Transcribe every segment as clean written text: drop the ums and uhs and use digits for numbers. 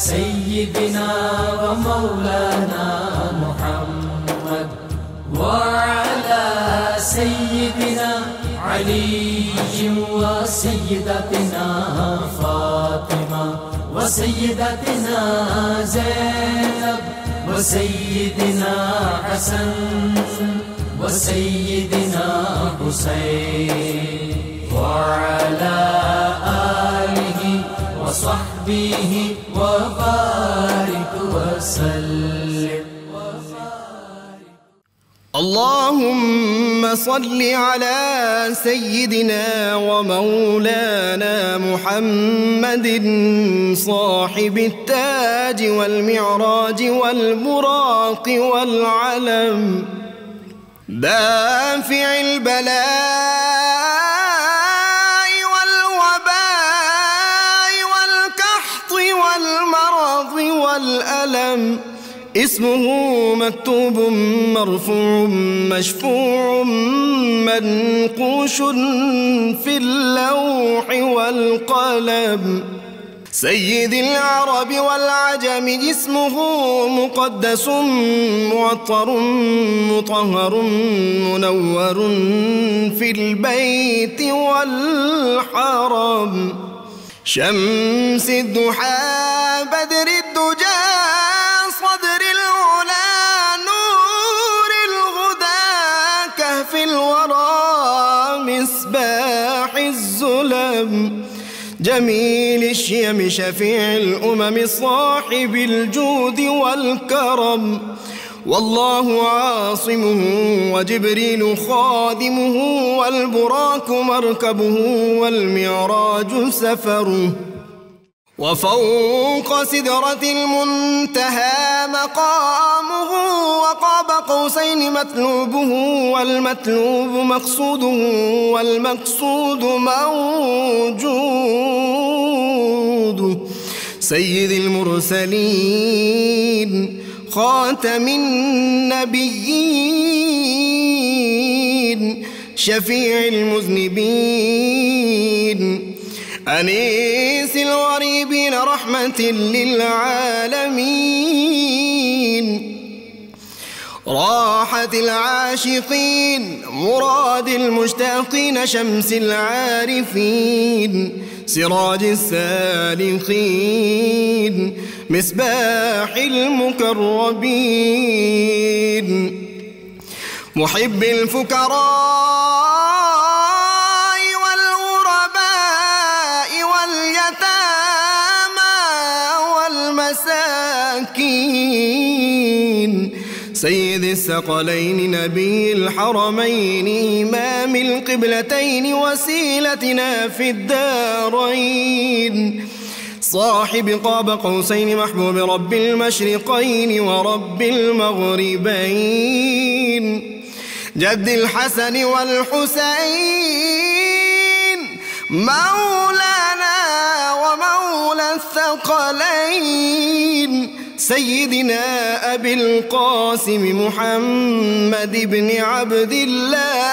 سيدنا ومولانا محمد وعلى سيدنا علي وسيدتنا فاطمة وسيدتنا زينب وسيدنا حسن وسيدنا حسين وعلى آله وصحبه وبارك وسلم. اللهم صل على سيدنا ومولانا محمد صاحب التاج والمعراج والبراق والعلم دافع البلاء والوباء والقحط والمرض والألم اسمه مكتوب مرفوع مشفوع منقوش في اللوح والقلم سيد العرب والعجم اسمه مقدس معطر مطهر منور في البيت والحرم شمس الضحى بدر الدجى صدر العلا نور الهدى كهف الورى مصباح الظلم جميل الشيم شفيع الأمم صاحب الجود والكرم والله عاصمه وجبريل خادمه والبراك مركبه والمعراج سفره وفوق سدرة المنتهى مقامه وقاب قوسين مطلوبه والمطلوب مقصوده والمقصود موجود سيد المرسلين خاتم النبيين شفيع المذنبين أنيس الغريبين رحمة للعالمين راحة العاشقين مراد المشتاقين شمس العارفين سراج السالخين مصباح المقربين محب الفقراء سيد الثقلين نبي الحرمين إمام القبلتين وسيلتنا في الدارين صاحب قاب قوسين محبوب رب المشرقين ورب المغربين جد الحسن والحسين مولانا ومولى الثقلين سيدنا أبي القاسم محمد بن عبد الله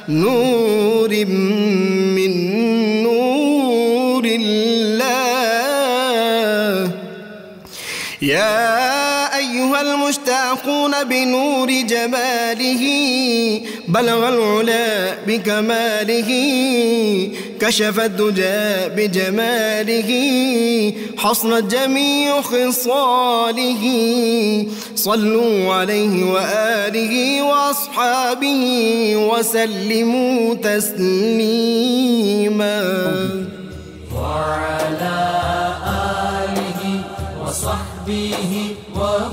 نور من نور الله يا أيها المشتاقون بنور جماله بلغ العلا بكماله كشف الدجى بجماله حصنت جميع خصاله صلوا عليه وآله وأصحابه وسلموا تسليما وعلى آله وصحبه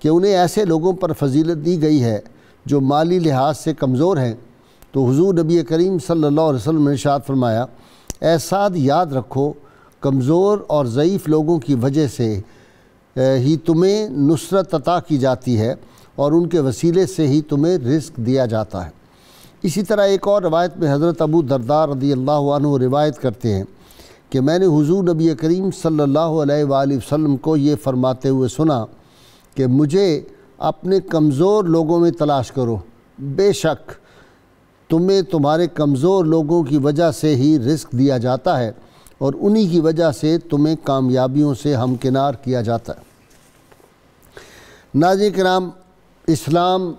کہ انہیں ایسے لوگوں پر فضیلت دی گئی ہے جو مالی لحاظ سے کمزور ہیں، تو حضور نبی کریم صلی اللہ علیہ وسلم نے ارشاد فرمایا، اے سعد یاد رکھو کمزور اور ضعیف لوگوں کی وجہ سے ہی تمہیں نصرت عطا کی جاتی ہے اور ان کے وسیلے سے ہی تمہیں رزق دیا جاتا ہے۔ اسی طرح ایک اور روایت میں حضرت ابو درداء رضی اللہ عنہ روایت کرتے ہیں کہ میں نے حضور نبی کریم صلی اللہ علیہ وآلہ وسلم کو یہ فرماتے ہوئے سنا کہ مجھے اپنے کمزور لوگوں میں تلاش کرو، بے شک تمہیں تمہارے کمزور لوگوں کی وجہ سے ہی رزق دیا جاتا ہے اور انہی کی وجہ سے تمہیں کامیابیوں سے ہمکنار کیا جاتا ہے۔ ناظرین کرام، اسلام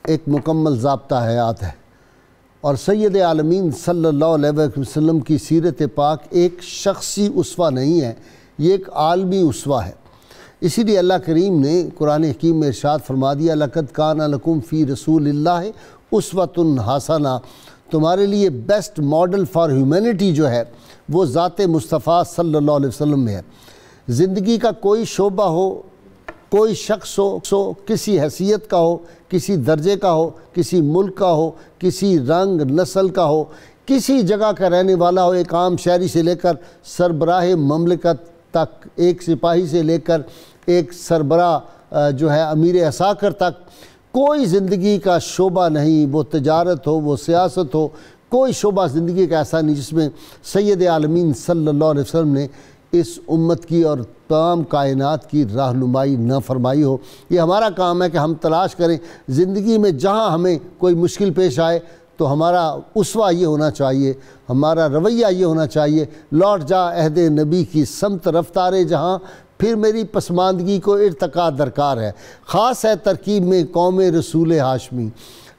ایک مکمل ضابطہ حیات ہے اور سید عالمین صلی اللہ علیہ وسلم کی سیرت پاک ایک شخصی اسوہ نہیں ہے، یہ ایک عالمی اسوہ ہے۔ اسی لیے اللہ کریم نے قرآن حکیم میں ارشاد فرما دیا، لَقَدْ كَانَ لَكُمْ فِي رَسُولِ اللَّهِ أُسْوَةٌ حَسَنَةٌ، تمہارے لیے بیسٹ ماڈل فار ہیومینٹی جو ہے وہ ذات مصطفیٰ صلی اللہ علیہ وسلم میں ہے۔ زندگی کا کوئی شعبہ ہو، کوئی شخص ہو، کسی حیثیت کا ہو، کسی درجے کا ہو، کسی ملک کا ہو، کسی رنگ نسل کا ہو، کسی جگہ کا رہنے والا ہو، ایک عام شہری سے لے کر سربراہ مملکت تک، ایک سپاہی سے لے کر ایک سربراہ جو ہے امیر عساکر تک، کوئی زندگی کا شعبہ نہیں، وہ تجارت ہو، وہ سیاست ہو، کوئی شعبہ زندگی کا ایسا نہیں جس میں سید عالمین صلی اللہ علیہ وسلم نے اس امت کی اور تمام کائنات کی رہنمائی نہ فرمائی ہو۔ یہ ہمارا کام ہے کہ ہم تلاش کریں زندگی میں جہاں ہمیں کوئی مشکل پیش آئے تو ہمارا اسوہ یہ ہونا چاہیے، ہمارا رویہ یہ ہونا چاہیے، لوٹ جا عہد نبی کی سمت رفتار جہاں، پھر میری پسماندگی کو ارتقا درکار ہے، خاص ہے ترکیب میں قوم رسول ہاشمی۔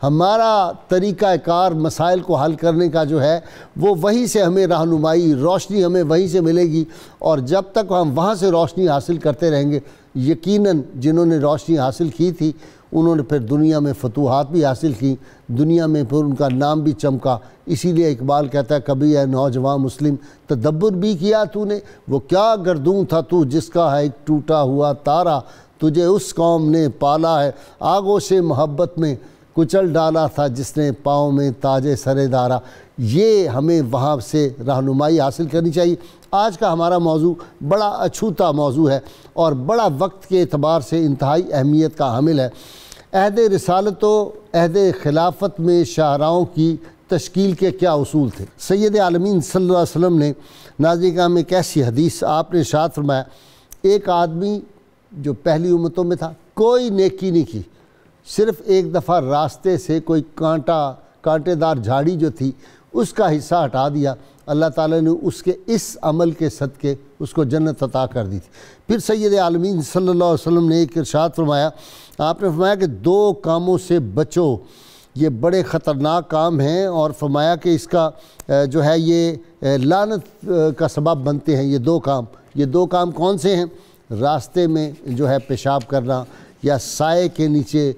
ہمارا طریقہ کار مسائل کو حل کرنے کا جو ہے وہ وہیں سے ہمیں رہنمائی، روشنی ہمیں وہیں سے ملے گی، اور جب تک ہم وہاں سے روشنی حاصل کرتے رہیں گے، یقیناً جنہوں نے روشنی حاصل کی تھی انہوں نے پھر دنیا میں فتوحات بھی حاصل کی، دنیا میں پھر ان کا نام بھی چمکا۔ اسی لیے اقبال کہتا ہے، کبھی اے نوجوان مسلم تدبر بھی کیا تو نے، وہ کیا گردوں تھا تو جس کا ہے ایک ٹوٹا ہوا تارا، تجھے اس قوم نے پالا ہے آغوش محبت میں کچل ڈالا تھا جس نے پاؤں میں تاج سر دارا۔ یہ ہمیں وہاں سے رہنمائی حاصل کرنی چاہیے۔ آج کا ہمارا موضوع بڑا اچھوتا موضوع ہے اور بڑا وقت کے اعتبار سے انتہائی اہمیت کا حامل ہے۔ عہد رسالت و عہد خلافت میں شاہراہوں کی تشکیل کے کیا اصول تھے؟ سید عالمین صلی اللہ علیہ وسلم نے نازل کرام ایک ایسی حدیث آپ نے ارشاد فرمایا، ایک آدمی جو پہلی امتوں میں تھا کوئی نیکی نہیں کی، صرف ایک دفعہ راستے سے کوئی کانٹے دار جھاڑی جو تھی اس کا حصہ ہٹا دیا، اللہ تعالیٰ نے اس کے اس عمل کے صدقے اس کو جنت عطا کر دی تھی۔ پھر سید عالمین صلی اللہ علیہ وسلم نے ایک ارشاد فرمایا، آپ نے فرمایا کہ دو کاموں سے بچو، یہ بڑے خطرناک کام ہیں، اور فرمایا کہ اس کا جو ہے یہ لعنت کا سبب بنتے ہیں یہ دو کام کون سے ہیں؟ راستے میں جو ہے پیشاب کرنا یا سائے کے نیچے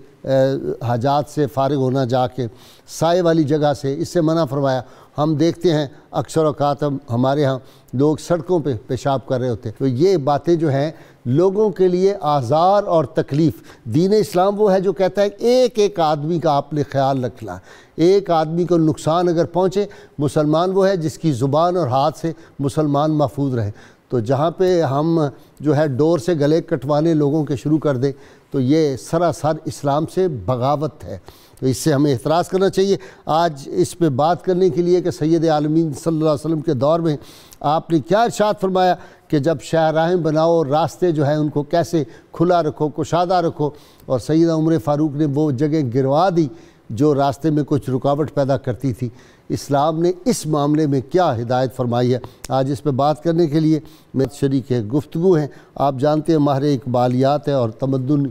حاجات سے فارغ ہونا، جا کے سائے والی جگہ سے، اس سے منع فرمایا۔ ہم دیکھتے ہیں اکثر اوقات ہمارے ہاں لوگ سڑکوں پہ پیشاب کر رہے ہوتے ہیں، تو یہ باتیں جو ہیں لوگوں کے لیے آزار اور تکلیف۔ دین اسلام وہ ہے جو کہتا ہے ایک ایک آدمی کا آپ نے خیال رکھنا، ایک آدمی کو نقصان اگر پہنچے، مسلمان وہ ہے جس کی زبان اور ہاتھ سے مسلمان محفوظ رہے۔ تو جہاں پہ ہم جو ہے ڈور سے گلے کٹوانے لوگوں کے شروع کر دیں تو یہ سراسر اسلام سے بغاوت ہے، تو اس سے ہمیں اعتراض کرنا چاہیے۔ آج اس پہ بات کرنے کے لیے کہ سید عالمین صلی اللہ علیہ وسلم کے دور میں آپ نے کیا ارشاد فرمایا کہ جب شاہراہیں بناؤ، راستے جو ہیں ان کو کیسے کھلا رکھو، کشادہ رکھو، اور سیدہ عمر فاروق نے وہ جگہ گروا دی جو راستے میں کچھ رکاوٹ پیدا کرتی تھی۔ اسلام نے اس معاملے میں کیا ہدایت فرمائی ہے؟ آج اس پہ بات کرنے کے لیے میرے شریک گفتگو ہیں، آپ جانتے ہیں ماہر اقبالیات ہے اور تمدن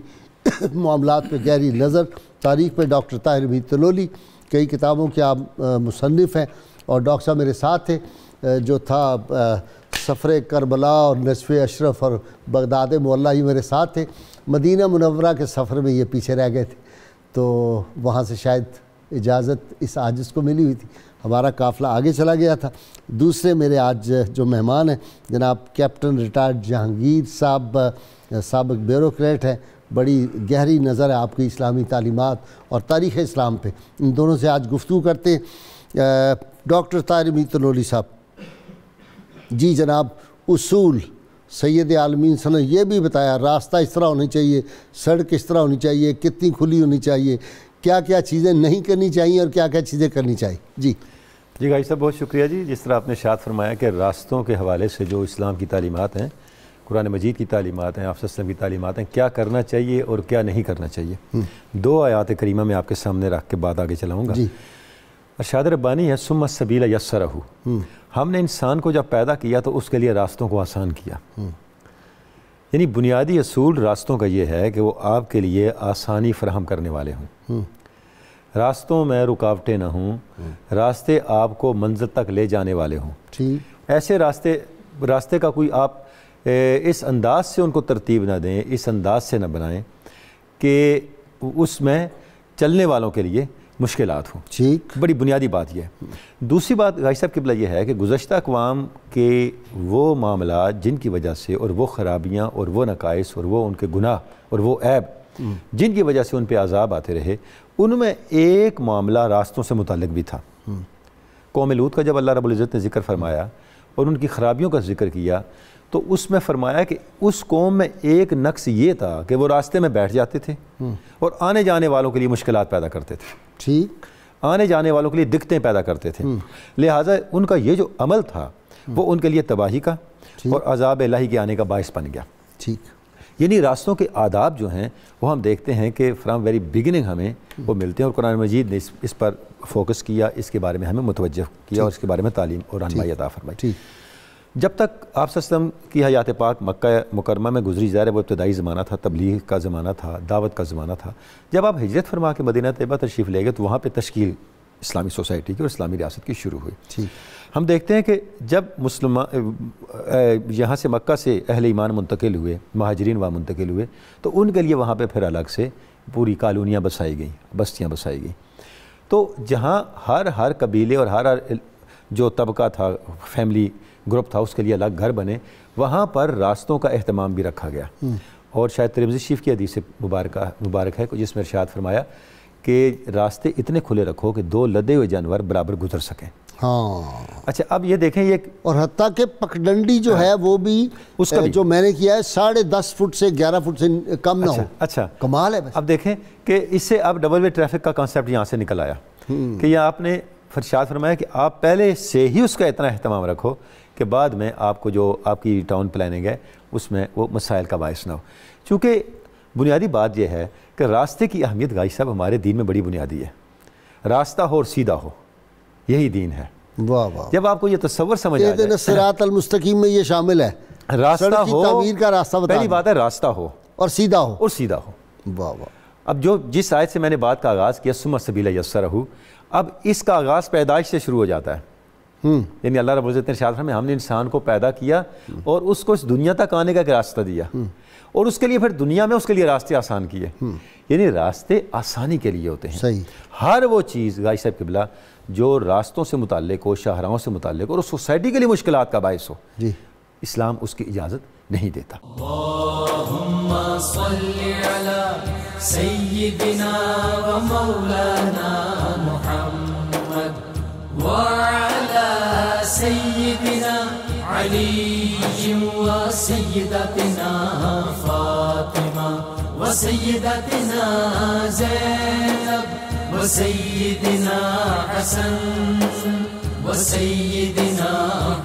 معاملات پہ گہری نظر، تاریخ پہ ڈاکٹر طاہر امید طلولی، کئی کتابوں کے آپ مصنف ہیں، اور ڈاکٹر صاحب میرے ساتھ تھے جو تھا سفر کربلا اور نصف اشرف اور بغداد معلیٰ، یہ میرے ساتھ تھے۔ مدینہ منورہ کے سفر میں یہ پیچھے رہ گئے تھے، تو وہاں سے شاید اجازت اس عاجز کو ملی ہوئی تھی، ہمارا قافلہ آگے چلا گیا تھا۔ دوسرے میرے آج جو مہمان ہیں جناب کیپٹن ریٹائرڈ جہانگیر صاحب، سابق بیوروکریٹ ہیں، بڑی گہری نظر ہے آپ کی اسلامی تعلیمات اور تاریخ اسلام پہ. ان دونوں سے آج گفتگو کرتے ہیں. ڈاکٹر طاہر امین تنوری صاحب. جی جناب, اصول سید عالمین صلی اللہ علیہ وسلم یہ بھی بتایا, راستہ اس طرح ہونا چاہیے, سڑک اس طرح ہونی چاہیے, کتنی کھلی ہونی چاہیے, کیا کیا چیزیں نہیں کرنی چاہیے اور کیا کیا چیزیں کرنی چاہیے. جی غازی صاحب بہت شکریہ جی. جس طرح آپ نے ارشاد فرمایا کہ راستوں کے حوالے سے جو اسلام کی تعلیمات ہیں, قرآن مجید کی تعلیمات ہیں, آپ صلی اللہ علیہ وسلم کی تعلیمات ہیں, کیا کرنا چاہیے اور کیا نہیں کرنا چاہیے, 2 آیات کریمہ میں آپ کے سامنے رکھ کے بات آگے چلاؤں گا. ارشاد ربانی ہے ثم السبیل یسرہ, ہم نے انسان کو جب پیدا کیا تو اس کے لیے راستوں کو آسان کیا. یعنی بنیادی اصول راستوں کا یہ ہے کہ وہ آپ کے لیے آسانی فراہم کرنے والے ہوں, راستوں میں رکاوٹیں نہ ہوں, راستے آپ کو منزل تک لے جانے والے ہوں. ایسے راستے کا کوئی آپ اس انداز سے ان کو ترتیب نہ دیں, اس انداز سے نہ بنائیں کہ اس میں چلنے والوں کے لیے مشکلات ہوں. ٹھیک, بڑی بنیادی بات یہ ہے. دوسری بات غازی صاحب قبلہ یہ ہے کہ گزشتہ اقوام کے وہ معاملات جن کی وجہ سے اور وہ خرابیاں اور وہ نقائص اور وہ ان کے گناہ اور وہ عیب جن کی وجہ سے ان پہ عذاب آتے رہے, ان میں ایک معاملہ راستوں سے متعلق بھی تھا. قوم لوط کا جب اللہ رب العزت نے ذکر فرمایا اور ان کی خرابیوں کا ذکر کیا تو اس میں فرمایا کہ اس قوم میں ایک نقص یہ تھا کہ وہ راستے میں بیٹھ جاتے تھے اور آنے جانے والوں کے لیے مشکلات پیدا کرتے تھے. ٹھیک, آنے جانے والوں کے لیے دقتیں پیدا کرتے تھے. لہٰذا ان کا یہ جو عمل تھا وہ ان کے لیے تباہی کا اور عذاب الہی کے آنے کا باعث بن گیا. ٹھیک, یعنی راستوں کے آداب جو ہیں وہ ہم دیکھتے ہیں کہ فرام ویری بگننگ ہمیں وہ ملتے ہیں, اور قرآن مجید نے اس پر فوکس کیا, اس کے بارے میں ہمیں متوجہ کیا اور اس کے بارے میں تعلیم اور رہنمائی عطا فرمائی. جب تک آپ صلی اللہ علیہ وسلم کی حیات پاک مکہ مکرمہ میں گزری, ظاہر ہے وہ ابتدائی زمانہ تھا, تبلیغ کا زمانہ تھا, دعوت کا زمانہ تھا. جب آپ ہجرت فرما کے مدینہ طیبہ تشریف لے گئے تو وہاں پہ تشکیل اسلامی سوسائٹی کی اور اسلامی ریاست کی شروع ہوئی. ہم دیکھتے ہیں کہ جب یہاں سے مکہ سے اہل ایمان منتقل ہوئے, مہاجرین وہاں منتقل ہوئے, تو ان کے لیے وہاں پہ پھر الگ سے پوری کالونیاں بسائی گئیں, بستیاں بسائی گئیں. تو جہاں ہر قبیلے اور ہر جو طبقہ تھا, فیملی گروپ تھا, اس کے لیے الگ گھر بنے, وہاں پر راستوں کا اہتمام بھی رکھا گیا. اور شاید ترمذی شریف کی حدیث مبارک ہے جس میں ارشاد فرمایا کہ راستے اتنے کھلے رکھو کہ 2 لدے ہوئے جانور برابر گزر سکیں. اچھا, اب یہ دیکھیں, یہ اور حتیٰ کہ پگڈنڈی جو ہے وہ بھی اس کا جو میں نے کیا ہے 10.5 فٹ سے 11 فٹ سے کم نہ ہو. اچھا, کمال ہے. اب دیکھیں کہ اس سے اب ڈبل وے ٹریفک کا کانسیپٹ یہاں سے نکل آیا کہ یہ آپ نے ارشاد فرمایا کہ آپ پہلے سے ہی اس کا اتنا اہتمام رکھو کہ بعد میں آپ کو جو آپ کی ٹاؤن پلاننگ ہے اس میں وہ مسائل کا باعث نہ ہو. چونکہ بنیادی بات یہ ہے کہ راستے کی اہمیت غازی صاحب ہمارے دین میں بڑی بنیادی ہے. راستہ ہو اور سیدھا ہو, یہی دین ہے. واہ واہ, جب آپ کو یہ تصور سمجھ آ جائے, صراط المستقیم میں یہ شامل ہے, راستہ ہو, تعمیر کا راستہ بتا, پہلی بات ہے راستہ ہو اور سیدھا ہو, اور سیدھا ہو. واہ واہ. اب جس آیت سے میں نے بات کا آغاز کیا ثم السبیل یسرہ, اب اس کا آغاز پیدائش سے شروع ہو جاتا ہے. یعنی اللہ رب العزت نے ارشاد فرمایا ہم نے انسان کو پیدا کیا اور اس کو اس دنیا تک آنے کا ایک راستہ دیا, اور اس کے لیے پھر دنیا میں اس کے لیے راستے آسان کیے. یعنی راستے آسانی کے لیے ہوتے ہیں. صحیح, ہر وہ چیز غازی صاحب قبلہ جو راستوں سے متعلق ہو, شاہراہوں سے متعلق ہو اور سوسائٹی کے لیے مشکلات کا باعث ہو, اسلام اس کی اجازت نہیں دیتا. اللہم صلی علی سیدنا و مولانا محمد وعلی سیدنا علی و سیدتنا فاطمہ و سیدتنا زینب و سیدنا حسن و سیدنا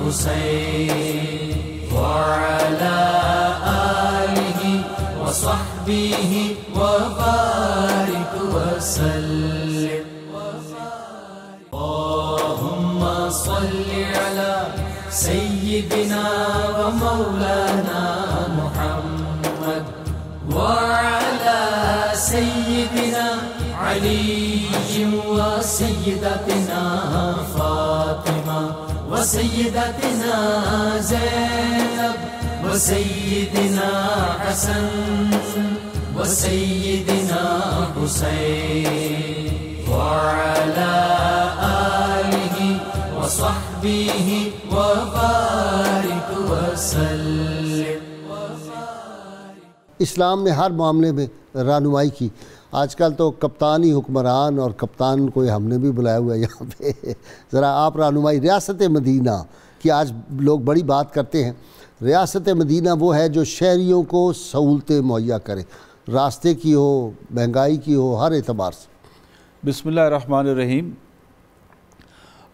حسین وعلى آله وصحبه وبارك وسلم. اللهم صل على سيدنا ومولانا محمد وعلى سيدنا علي وسيدتنا فاطمة وسيدتنا زينب وسيدنا حسن وسيدنا حسين وعلى آله وصحبه وبارك وسلم. اسلام نے ہر معاملے میں رہنمائی کی. آج کل تو کپتانی حکمران اور کپتان کو ہم نے بھی بلایا ہوا ہے یہاں پہ. ذرا آپ رہنمائی. ریاست مدینہ کی آج لوگ بڑی بات کرتے ہیں. ریاست مدینہ وہ ہے جو شہریوں کو سہولتیں مہیا کرے, راستے کی ہو, مہنگائی کی ہو, ہر اعتبار سے. بسم اللہ الرحمن الرحیم.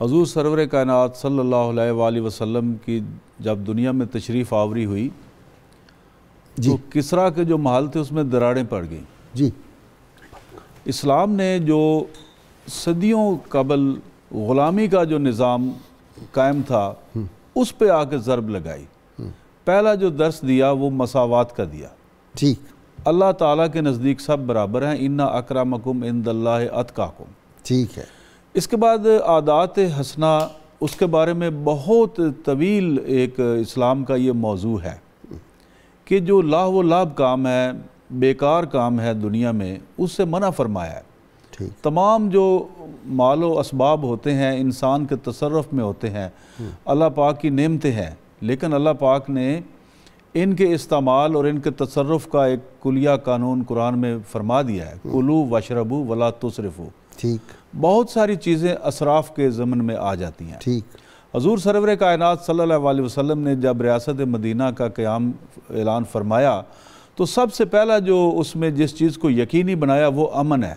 حضور سرور کائنات صلی اللہ علیہ وآلہ وسلم کی جب دنیا میں تشریف آوری ہوئی تو کسریٰ کے جو محل تھے اس میں دراڑیں پڑ گئیں. جی. اسلام نے جو صدیوں قبل غلامی کا جو نظام قائم تھا اس پہ آ کے ضرب لگائی. پہلا جو درس دیا وہ مساوات کا دیا. ٹھیک. اللہ تعالیٰ کے نزدیک سب برابر ہیں. اِنَّ أَكْرَمَكُمْ عِنْدَ اللَّهِ أَتْقَاكُمْ. ٹھیک ہے. اس کے بعد عادات حسنہ, اس کے بارے میں بہت طویل ایک اسلام کا یہ موضوع ہے کہ جو لاہ و لاب کام ہے, بیکار کام ہے دنیا میں, اس سے منع فرمایا ہے. تمام جو مال و اسباب ہوتے ہیں انسان کے تصرف میں ہوتے ہیں, اللہ پاک کی نعمتیں ہیں, لیکن اللہ پاک نے ان کے استعمال اور ان کے تصرف کا ایک کلیہ قانون قرآن میں فرما دیا ہے. کلوا واشربوا ولا تسرفوا. ٹھیک. بہت ساری چیزیں اسراف کے ضمن میں آ جاتی ہیں. ٹھیک. حضور سرور کائنات صلی اللہ علیہ وسلم نے جب ریاست مدینہ کا قیام اعلان فرمایا تو سب سے پہلا جو اس میں جس چیز کو یقینی بنایا وہ امن ہے.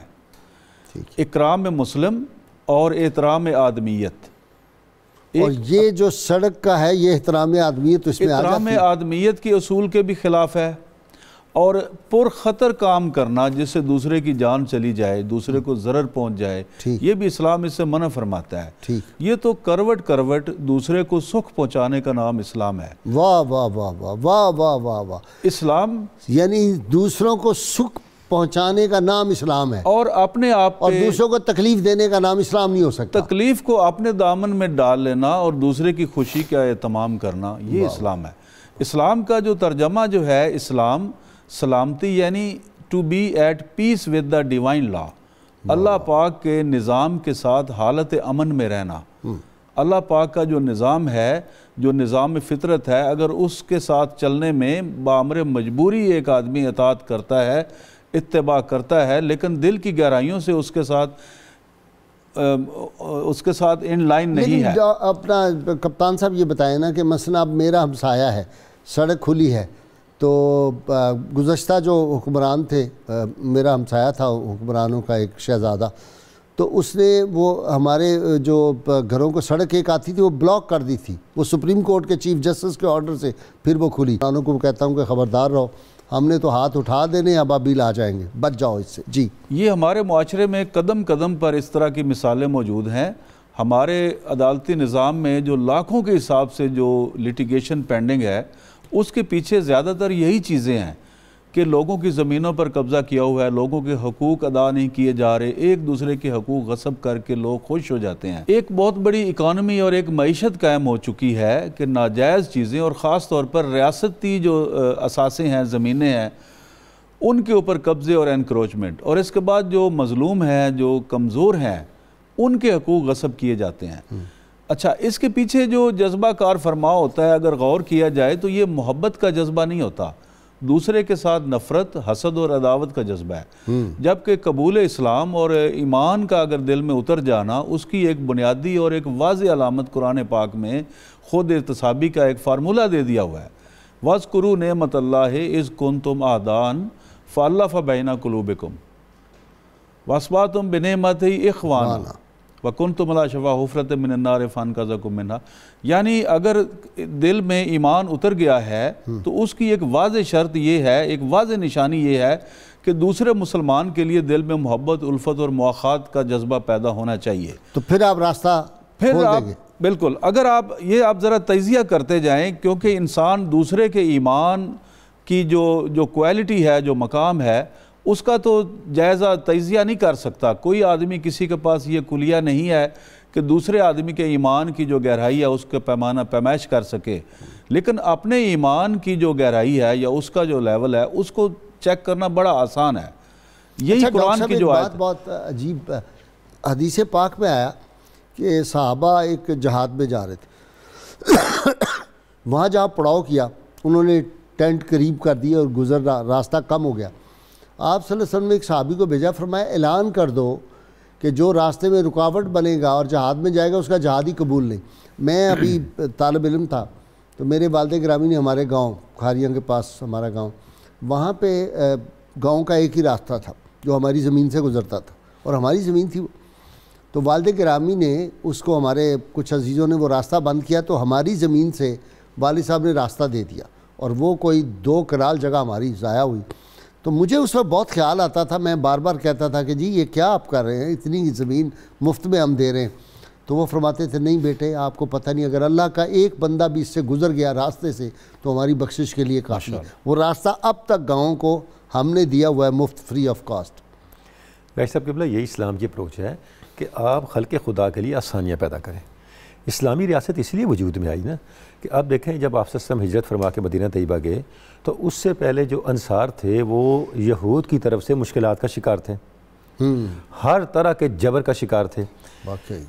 اکرام مسلم اور احترام آدمیت. اور یہ جو سڑک کا ہے یہ احترام آدمیت اس میں آ جاتی ہے. احترام آدمیت کے اصول کے بھی خلاف ہے, اور پر خطر کام کرنا جس سے دوسرے کی جان چلی جائے, دوسرے کو ضرر پہنچ جائے, یہ بھی اسلام اس سے منع فرماتا ہے. یہ تو کروٹ دوسرے کو سکھ پہنچانے کا نام اسلام ہے. واہ واہ واہ واہ واہ واہ واہ واہ. اسلام یعنی دوسروں کو سکھ پہنچانے کا نام اسلام ہے, اور اپنے آپ اور دوسروں کو تکلیف دینے کا نام اسلام نہیں ہو سکتا. تکلیف کو اپنے دامن میں ڈال لینا اور دوسرے کی خوشی کا اہتمام کرنا, یہ اسلام ہے. اسلام کا جو ترجمہ جو ہے, اسلام سلامتی یعنی to be at peace with the divine law, اللہ پاک کے نظام کے ساتھ حالت امن میں رہنا. اللہ پاک کا جو نظام ہے, جو نظام فطرت ہے, اگر اس کے ساتھ چلنے میں بامر مجبوری ایک آدمی اطاعت کرتا ہے, اتباع کرتا ہے, لیکن دل کی گہرائیوں سے اس کے ساتھ ان لائن نہیں ہے. اپنا کپتان صاحب یہ بتائیں نا کہ مثلا اب میرا ہمسایہ ہے, سڑک کھلی ہے, تو گزشتہ جو حکمران تھے, میرا ہمسایہ تھا حکمرانوں کا ایک شہزادہ, تو اس نے وہ ہمارے جو گھروں کو سڑک ایک آتی تھی وہ بلاک کر دی تھی. وہ سپریم کورٹ کے چیف جسٹس کے آرڈر سے پھر وہ کھلی. انہوں کو کہتا ہوں کہ خبردار رہو, ہم نے تو ہاتھ اٹھا دینے, ابابیل آ جائیں گے, بچ جاؤ اس سے. جی. یہ ہمارے معاشرے میں قدم قدم پر اس طرح کی مثالیں موجود ہیں. ہمارے عدالتی نظام میں جو لاکھوں کے حساب سے جو لیٹیگیشن پینڈنگ ہے, اس کے پیچھے زیادہ تر یہی چیزیں ہیں کہ لوگوں کی زمینوں پر قبضہ کیا ہوا ہے, لوگوں کے حقوق ادا نہیں کیے جا رہے, ایک دوسرے کے حقوق غصب کر کے لوگ خوش ہو جاتے ہیں. ایک بہت بڑی اکانومی اور ایک معیشت قائم ہو چکی ہے کہ ناجائز چیزیں, اور خاص طور پر ریاستی جو اثاثے ہیں, زمینیں ہیں, ان کے اوپر قبضے اور انکروچمنٹ, اور اس کے بعد جو مظلوم ہیں, جو کمزور ہیں, ان کے حقوق غصب کیے جاتے ہیں. اچھا, اس کے پیچھے جو جذبہ کار فرما ہوتا ہے, اگر غور کیا جائے تو یہ محبت کا جذبہ نہیں ہوتا, دوسرے کے ساتھ نفرت, حسد اور عداوت کا جذبہ ہے. جبکہ قبول اسلام اور ایمان کا اگر دل میں اتر جانا, اس کی ایک بنیادی اور ایک واضح علامت قرآن پاک میں خود احتسابی کا ایک فارمولہ دے دیا ہوا ہے. وَاذْكُرُوا نِعْمَةَ اللَّهِ إِذْ كُنْتُمْ أَعْدَاءً فَأَلَّفَ بَيْنَ قُلُوبِكُمْ وَأَصْبَحْتُمْ بِنِعْمَتِهِ إِخْوَانًا وَكُنْتُمْ عَلَىٰ شَفَا حُفْرَةٍ مِّنَ النَّارِ فَأَنْقَذَكُم مِّنْهَا. یعنی اگر دل میں ایمان اتر گیا ہے تو اس کی ایک واضح شرط یہ ہے, ایک واضح نشانی یہ ہے کہ دوسرے مسلمان کے لیے دل میں محبت, الفت اور مواخات کا جذبہ پیدا ہونا چاہیے. تو پھر آپ راستہ کھول دیں گے. بالکل. اگر آپ ذرا تجزیہ کرتے جائیں, کیونکہ انسان دوسرے کے ایمان کی جو کوالٹی ہے, جو مقام ہے, اس کا تو جائزہ تجزیہ نہیں کر سکتا. کوئی آدمی, کسی کے پاس یہ کلیہ نہیں ہے کہ دوسرے آدمی کے ایمان کی جو گہرائی ہے اس کے پیمانہ پیمائش کر سکے. لیکن اپنے ایمان کی جو گہرائی ہے یا اس کا جو لیول ہے, اس کو چیک کرنا بڑا آسان ہے. یہی قرآن کی جو آیت ہے. بہت عجیب حدیث پاک میں آیا کہ صحابہ ایک جہاد میں جا رہے تھے, وہاں جہاں پڑاؤ کیا, انہوں نے ٹینٹ قریب کر دیا اور گزر راستہ کم ہو گیا. آپ صلی اللہ علیہ وسلم نے ایک صحابی کو بھیجا, فرمایا اعلان کر دو کہ جو راستے میں رکاوٹ بنے گا اور جہاد میں جائے گا اس کا جہاد ہی قبول نہیں. میں ابھی طالب علم تھا تو میرے والد گرامی نے ہمارے گاؤں کھاریاں کے پاس ہمارا گاؤں, وہاں پہ گاؤں کا ایک ہی راستہ تھا جو ہماری زمین سے گزرتا تھا اور ہماری زمین تھی وہ. تو والد گرامی نے اس کو, ہمارے کچھ عزیزوں نے وہ راستہ بند کیا تو ہماری زمین سے والد صاحب نے راستہ دے دیا اور وہ کوئی 2 کنال جگہ ہماری ضائع ہوئی. تو مجھے اس وقت بہت خیال آتا تھا, میں بار بار کہتا تھا کہ جی یہ کیا آپ کر رہے ہیں, اتنی زمین مفت میں ہم دے رہے ہیں. تو وہ فرماتے تھے نہیں بیٹے آپ کو پتہ نہیں, اگر اللہ کا ایک بندہ بھی اس سے گزر گیا راستے سے تو ہماری بخشش کے لیے کافی ہے. وہ راستہ اب تک گاؤں کو ہم نے دیا ہوا ہے مفت, فری آف کاسٹ. بھائی صاحب قبلہ یہی اسلام کی اپروچ ہے کہ آپ خلق خدا کے لیے آسانیاں پیدا کریں. اسلامی ریاست اس لیے وجود میں آئی نا کہ آپ دیکھیں جب آپ صلی اللہ علیہ وسلم ہجرت فرما کے مدینہ طیبہ گئے تو اس سے پہلے جو انصار تھے وہ یہود کی طرف سے مشکلات کا شکار تھے, ہر طرح کے جبر کا شکار تھے.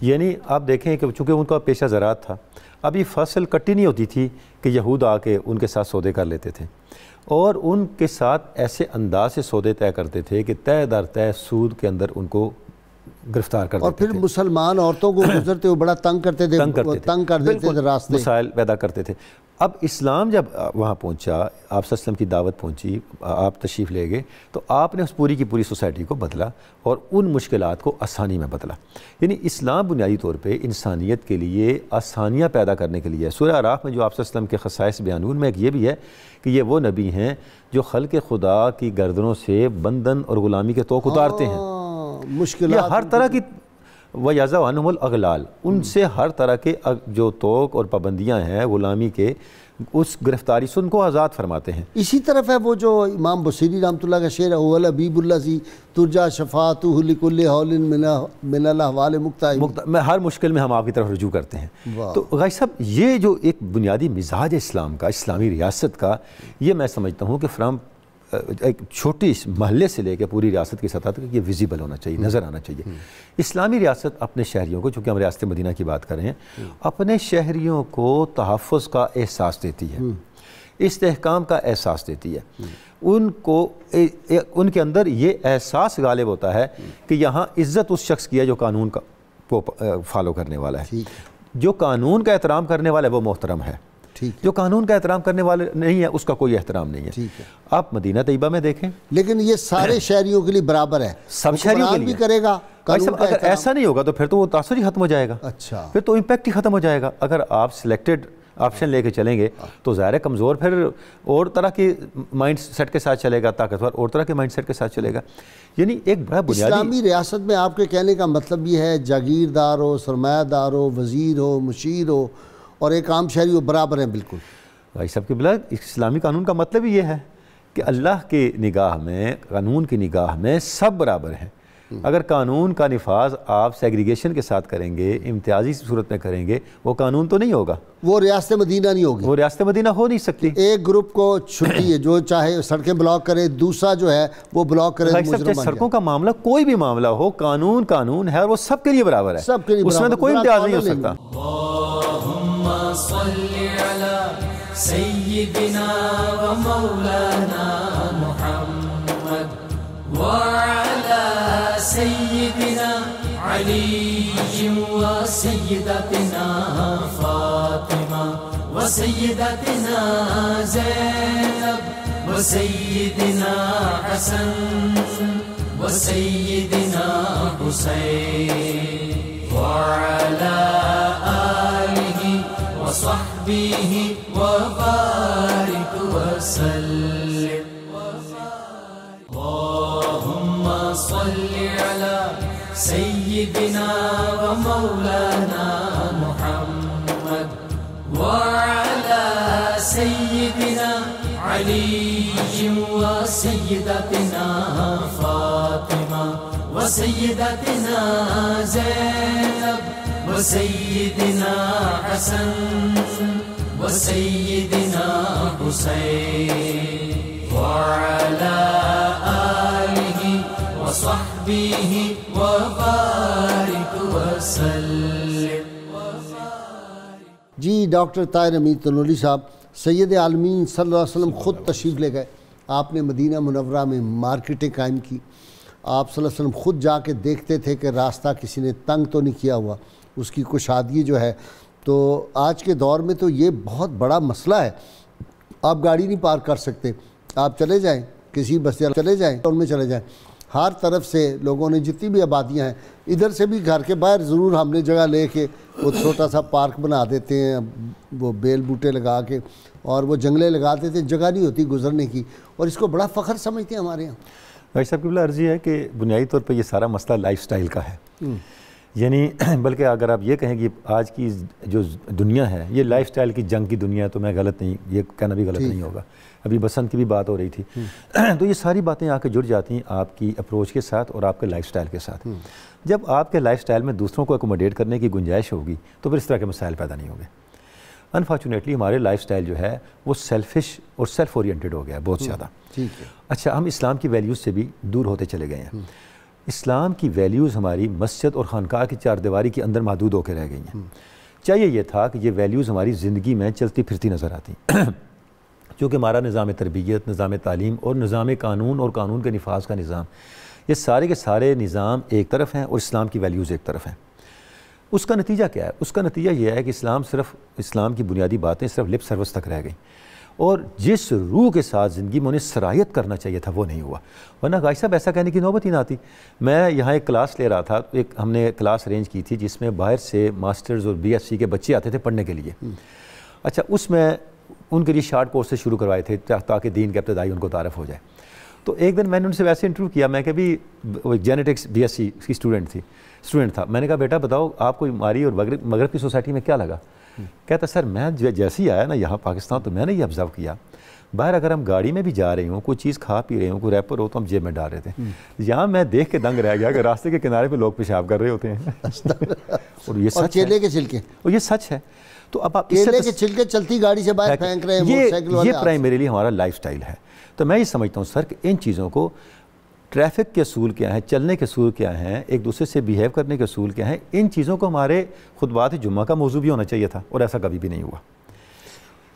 یعنی آپ دیکھیں کہ چونکہ ان کا پیشہ زراعت تھا, ابھی فصل کٹی نہیں ہوتی تھی کہ یہود آ کے ان کے ساتھ سودے کر لیتے تھے اور ان کے ساتھ ایسے انداز سے سودے طے کرتے تھے کہ طے در طے سود کے اندر ان کو گرفتار کر دیتے تھے. اور پھر مسلمان عورتوں کو گزرتے ہوئے بڑا تنگ کرتے تھے, تنگ کر دیتے تھے, راستے مسائل پیدا کرتے تھے. اب اسلام جب وہاں پہنچا, آپ صلی اللہ علیہ وسلم کی دعوت پہنچی, آپ تشریف لے گئے تو آپ نے اس پوری کی پوری سوسائٹی کو بدلا اور ان مشکلات کو آسانی میں بدلا. یعنی اسلام بنیادی طور پہ انسانیت کے لیے آسانیاں پیدا کرنے کے لیے. سورہ اعراف میں جو آپ صلی اللہ علیہ وسلم کے خصائص بیان ہوئے ان میں ایک یہ بھی ہے کہ یہ وہ نبی ہیں جو خلق خدا کی گردنوں سے بندھن اور غلامی کے توق اتارتے ہیں. مشکلات ہر طرح کی وَيَضَعُ عَنْهُمُ الْأَغْلَالَ, ان سے ہر طرح کے جو توق اور پابندیاں ہیں غلامی کے, اس گرفتاری سے ان کو آزاد فرماتے ہیں. اسی طرف ہے وہ جو امام بصیری رحمۃ اللہ کا شعر ہے, هو الحبیب الذی ترجا شفاعتہ لکل حول من الاحوال مقتحم, میں ہر مشکل میں ہم آپ کی طرف رجوع کرتے ہیں. تو غازی صاحب یہ جو ایک بنیادی مزاج اسلام کا, اسلامی ریاست کا, یہ میں سمجھتا ہوں کہ فرام ایک چھوٹی محلے سے لے کے پوری ریاست کی سطح تک یہ ویزیبل ہونا چاہیے, نظر آنا چاہیے. اسلامی ریاست اپنے شہریوں کو, چونکہ ہم ریاست مدینہ کی بات کر رہے ہیں, اپنے شہریوں کو تحفظ کا احساس دیتی ہے, استحکام کا احساس دیتی ہے. ان کو ان کے اندر یہ احساس غالب ہوتا ہے کہ یہاں عزت اس شخص کی ہے جو قانون کو فالو کرنے والا ہے, جو قانون کا احترام کرنے والا ہے وہ محترم ہے, جو قانون کا احترام کرنے والے نہیں ہے اس کا کوئی احترام نہیں ہے. آپ مدینہ طیبہ میں دیکھیں, لیکن یہ سارے شہریوں کے لیے برابر ہے, سب شہریوں کے لیے بھی کرے گا. اگر ایسا نہیں ہوگا تو پھر تو وہ تاثر ہی ختم ہو جائے گا, اچھا پھر تو امپیکٹ ہی ختم ہو جائے گا. اگر آپ سلیکٹڈ آپشن لے کے چلیں گے تو ظاہر ہے کمزور پھر اور طرح کے مائنڈ سیٹ کے ساتھ چلے گا, طاقتور اور طرح کے مائنڈ سیٹ کے ساتھ چلے گا. یعنی ایک بڑا بنیادی اسلامی ریاست میں آپ کے کہنے کا مطلب یہ ہے جاگیردار ہو, سرمایہ دار ہو, وزیر ہو, مشیر ہو اور ایک عام شہری ہو, برابر ہیں بالکل. بھائی صاحب کے بلا اسلامی قانون کا مطلب ہی یہ ہے کہ اللہ کی نگاہ میں, قانون کی نگاہ میں سب برابر ہیں. اگر قانون کا نفاذ آپ سیگریگیشن کے ساتھ کریں گے, امتیازی صورت میں کریں گے, وہ قانون تو نہیں ہوگا, وہ ریاست مدینہ نہیں ہوگی, وہ ریاست مدینہ ہو نہیں سکتی. ایک گروپ کو چھٹی ہے جو چاہے سڑکیں بلاک کرے, دوسرا جو ہے وہ بلاک کرے. چاہے سڑکوں کا معاملہ کوئی بھی معاملہ ہو, قانون قانون ہے اور وہ سب کے لیے برابر ہے, سب کے لیے اس میں تو کوئی امتیاز نہیں ہو سکتا. اللہم صلی علی سیدنا و مولانا محمد وعلی سیدنا علی و سیدتنا فاطمہ و سیدتنا زینب و سیدنا حسن و سیدنا حسین وعلی آلہ وصحبہ وبارک وسلم. اللہم صلی علی سیدنا و مولانا محمد وعلی سیدنا علی و سیدتنا فاطمہ و سیدتنا زینب و سیدنا حسن و سیدنا حسین وعلی آلہ وصحبہ وبارک وسلم. جی ڈاکٹر طاہر امین تنوری صاحب, سید عالمین صلی اللہ علیہ وسلم خود تشریف لے گئے، آپ نے مدینہ منورہ میں مارکیٹیں قائم کی، آپ صلی اللہ علیہ وسلم خود جا کے دیکھتے تھے کہ راستہ کسی نے تنگ تو نہیں کیا ہوا، اس کی کشادگی جو ہے۔ تو آج کے دور میں تو یہ بہت بڑا مسئلہ ہے، آپ گاڑی نہیں پارک کر سکتے، آپ چلے جائیں کسی بستی چلے جائیں ٹاؤن میں چلے جائیں، ہر طرف سے لوگوں نے جتنی بھی آبادیاں ہیں، ادھر سے بھی گھر کے باہر ضرور ہم نے جگہ لے کے وہ چھوٹا سا پارک بنا دیتے ہیں، وہ بیل بوٹے لگا کے اور وہ جنگلے لگا دیتے ہیں، جگہ نہیں ہوتی گزرنے کی، اور اس کو بڑا فخر سمجھتے ہیں ہمارے یہاں۔ بھائی صاحب کی بلا عرضی ہے کہ بنیادی طور پہ یہ سارا مسئلہ لائف سٹائل کا ہے، یعنی بلکہ اگر آپ یہ کہیں کہ آج کی جو دنیا ہے یہ لائف سٹائل کی جنگ کی دنیا ہے تو میں غلط نہیں، یہ کہنا بھی غلط نہیں ہوگا۔ ابھی بسنت کی بھی بات ہو رہی تھی، تو یہ ساری باتیں آ کے جڑ جاتی ہیں آپ کی اپروچ کے ساتھ اور آپ کے لائف سٹائل کے ساتھ۔ جب آپ کے لائف سٹائل میں دوسروں کو اکوموڈیٹ کرنے کی گنجائش ہوگی تو پھر اس طرح کے مسائل پیدا نہیں ہوں گے۔ انفارچونیٹلی ہمارے لائف سٹائل جو ہے وہ سیلفش اور سیلف اورینٹڈ ہو گیا ہے بہت زیادہ۔ اچھا، ہم اسلام کی ویلیوز سے بھی دور ہوتے چلے گئے ہیں۔ اسلام کی ویلیوز ہماری مسجد اور خانقاہ کی چار دیواری کے اندر محدود ہو کے رہ گئی ہیں۔ چاہیے یہ تھا کہ یہ ویلیوز ہماری زندگی میں چلتی پھرتی نظر آتی، چونکہ ہمارا نظام تربیت، نظام تعلیم اور نظام قانون اور قانون کے نفاذ کا نظام، یہ سارے کے سارے نظام ایک طرف ہیں اور اسلام کی ویلیوز ایک طرف ہیں۔ اس کا نتیجہ کیا ہے؟ اس کا نتیجہ یہ ہے کہ اسلام کی بنیادی باتیں صرف لپ سروس تک رہ گئیں، اور جس روح کے ساتھ زندگی میں انہیں سرایت کرنا چاہیے تھا وہ نہیں ہوا۔ ورنہ غازی صاحب ایسا کہنے کی نوبت ہی نہ آتی۔ میں یہاں ایک کلاس لے رہا تھا، ہم نے کلاس ارینج کی تھی جس میں باہر سے ماسٹرز اور بی ایس سی کے بچے آتے تھے پڑھنے کے لیے۔ اچھا، اس میں ان کے لیے شارٹ کورسز شروع کروائے تھے تاکہ دین کے ابتدائی ان کو تعارف ہو جائے۔ تو ایک دن میں نے ان سے ویسے انٹرویو کیا، میں کہ بھی جینیٹکس بی ایس سی کی اسٹوڈنٹ تھا، میں نے کہا بیٹا بتاؤ آپ کو ہماری اور مغرب کی سوسائٹی میں کیا لگا؟ کہتا سر میں جیسے ہی آیا نا یہاں پاکستان تو میں نے یہ آبزرو کیا، باہر اگر ہم گاڑی میں بھی جا رہے ہوں، کوئی چیز کھا پی رہے ہوں، کوئی ریپر ہو تو ہم جیب میں ڈال رہے تھے، یہاں میں دیکھ کے دنگ رہ گیا کہ راستے کے کنارے پہ لوگ پیشاب کر رہے ہوتے ہیں، اور یہ سچ ہے، کیلے کے چھلکے، اور یہ سچ ہے۔ تو اب آپ کیلے کے چھلکے چلتی گاڑی سے باہر پھینک رہے ہیں، یہ پرائمریلی ہمارا لائف سٹائل ہے۔ تو میں یہ سمجھتا ہوں سر کہ ان چیزوں کو، ٹریفک کے اصول کیا ہیں، چلنے کے اصول کیا ہیں، ایک دوسرے سے بیہیو کرنے کے اصول کیا ہیں، ان چیزوں کو ہمارے خطبات جمعہ کا موضوع بھی ہونا چاہیے تھا، اور ایسا کبھی بھی نہیں ہوا۔